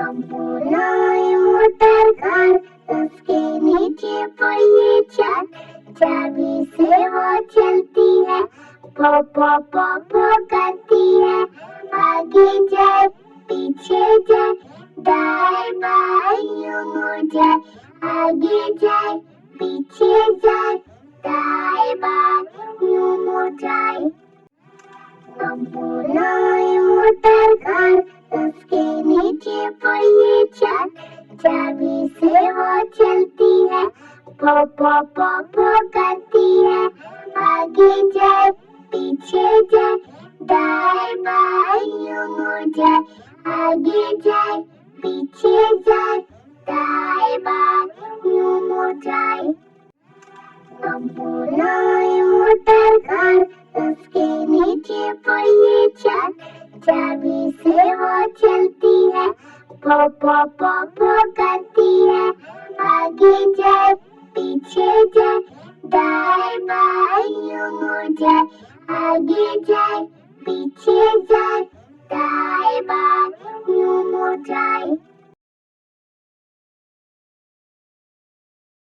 बनाए motor car, उसके नीचे पहिए चार, चाबी से वो चलती है, पो पो पो पो करती है। आगे जाए पीछे जाए, दाएं बाएं यूं मुड़ जाए, आगे जाए पीछे जाए, दाएं बाएं यूं मुड़ जाए। बनाए मोटर कार, उसके नीचे पहिए चार, चाबी से वो चलती है, पो पो पो पो करती है। आगे जाए पीछे जाए, दाएं बाएं यूं मुड़ जाए, आगे जाए पीछे जाए, दाएं बाएं यूं मुड़ जाए। बनाए मोटर कार, उसके नीचे पहिए चार, चाबी से वो चलती है, पो पो पो पो करती है। आगे जाए पीछे जाए, दाएं बाएं यूं मुड़ जाए, आगे जाए पीछे जाए, दाएं बाएं यूं मुड़ जाए।